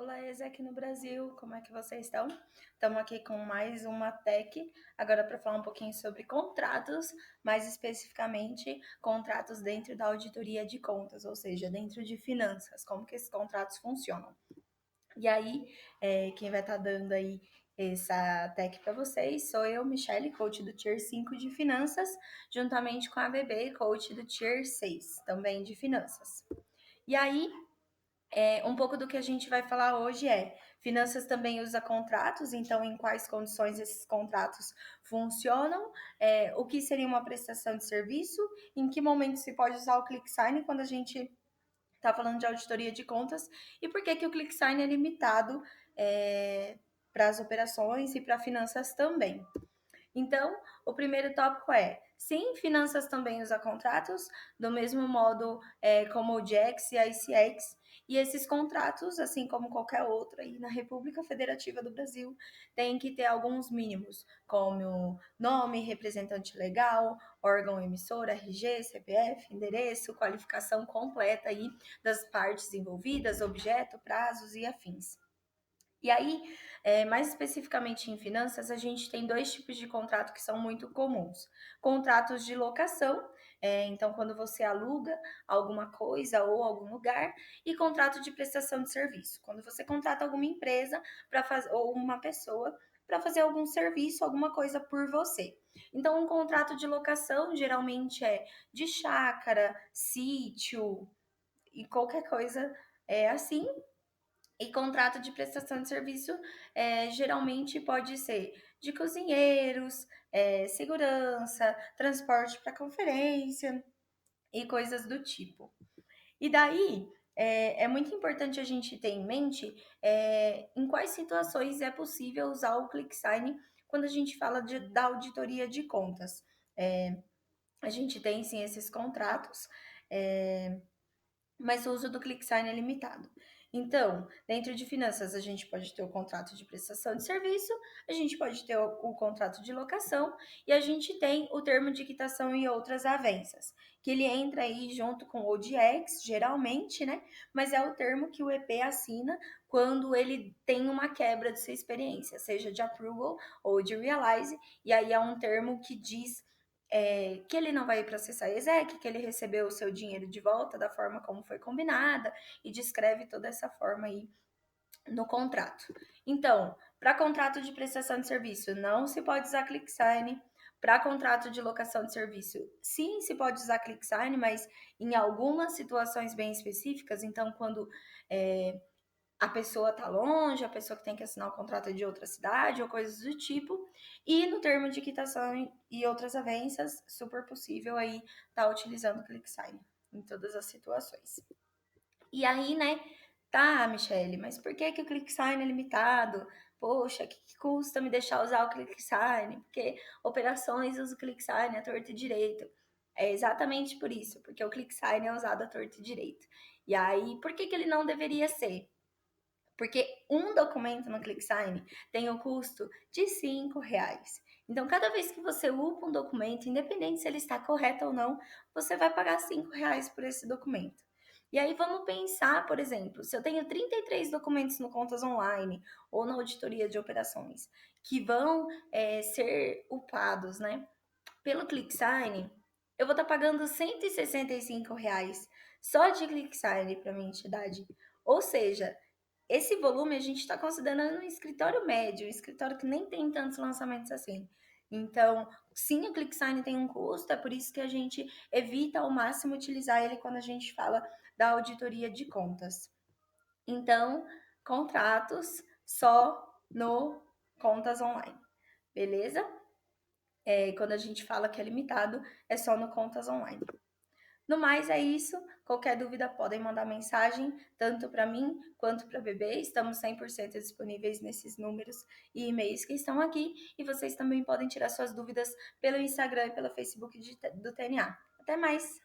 Olá, aqui no Brasil, como é que vocês estão? Estamos aqui com mais uma tech, agora para falar um pouquinho sobre contratos, mais especificamente contratos dentro da auditoria de contas, ou seja, dentro de finanças, como que esses contratos funcionam. E aí, quem vai estar dando aí essa tech para vocês sou eu, Michelle, coach do Tier 5 de finanças, juntamente com a BB, coach do Tier 6, também de finanças. E aí, um pouco do que a gente vai falar hoje finanças também usa contratos, então em quais condições esses contratos funcionam, o que seria uma prestação de serviço, em que momento se pode usar o ClickSign quando a gente está falando de auditoria de contas e por que o ClickSign é limitado para as operações e para finanças também. Então, o primeiro tópico sim, finanças também usa contratos, do mesmo modo como o JAX e a ICX, e esses contratos, assim como qualquer outro aí na República Federativa do Brasil, tem que ter alguns mínimos, como nome, representante legal, órgão emissor, RG, CPF, endereço, qualificação completa aí das partes envolvidas, objeto, prazos e afins. E aí, mais especificamente em finanças, a gente tem dois tipos de contrato que são muito comuns. Contratos de locação, então quando você aluga alguma coisa ou algum lugar, e contrato de prestação de serviço, quando você contrata alguma empresa para fazer ou uma pessoa para fazer algum serviço, alguma coisa por você. Então, um contrato de locação geralmente é de chácara, sítio e qualquer coisa assim, e contrato de prestação de serviço geralmente pode ser de cozinheiros, segurança, transporte para conferência e coisas do tipo. E daí é muito importante a gente ter em mente em quais situações é possível usar o ClickSign quando a gente fala da auditoria de contas. A gente tem sim esses contratos, mas o uso do ClickSign é limitado. Então, dentro de finanças, a gente pode ter o contrato de prestação de serviço, a gente pode ter o contrato de locação e a gente tem o termo de quitação e outras avenças, que ele entra aí junto com o ODX, geralmente, né? Mas é o termo que o EP assina quando ele tem uma quebra de sua experiência, seja de approval ou de realize, e aí é um termo que diz que ele não vai processar a ESEC, que ele recebeu o seu dinheiro de volta da forma como foi combinada e descreve toda essa forma aí no contrato. Então, para contrato de prestação de serviço, não se pode usar ClickSign. Para contrato de locação de serviço, sim, se pode usar ClickSign, mas em algumas situações bem específicas. Então, quando a pessoa está longe, a pessoa que tem que assinar o contrato é de outra cidade ou coisas do tipo. E no termo de quitação e outras avanças, super possível aí tá utilizando o ClickSign em todas as situações. E aí, né, tá, Michelle, mas por que o ClickSign é limitado? Poxa, que custa me deixar usar o ClickSign? Porque operações usa o ClickSign à torta e direito. É exatamente por isso, porque o ClickSign é usado à torta e direito. E aí, por que ele não deveria ser? Porque um documento no ClickSign tem o custo de R$ 5. Então, cada vez que você upa um documento, independente se ele está correto ou não, você vai pagar R$ 5 por esse documento. E aí vamos pensar, por exemplo, se eu tenho 33 documentos no Contas Online ou na auditoria de operações que vão ser upados, né, pelo ClickSign, eu vou estar pagando R$ 165 só de ClickSign para minha entidade. Ou seja, esse volume a gente está considerando um escritório médio, um escritório que nem tem tantos lançamentos assim. Então, sim, o ClickSign tem um custo, é por isso que a gente evita ao máximo utilizar ele quando a gente fala da auditoria de contas. Então, contratos só no Contas Online, beleza? Quando a gente fala que é limitado, é só no Contas Online. No mais, é isso. Qualquer dúvida, podem mandar mensagem, tanto para mim quanto para a Bebê. Estamos 100% disponíveis nesses números e e-mails que estão aqui. E vocês também podem tirar suas dúvidas pelo Instagram e pelo Facebook do TNA. Até mais!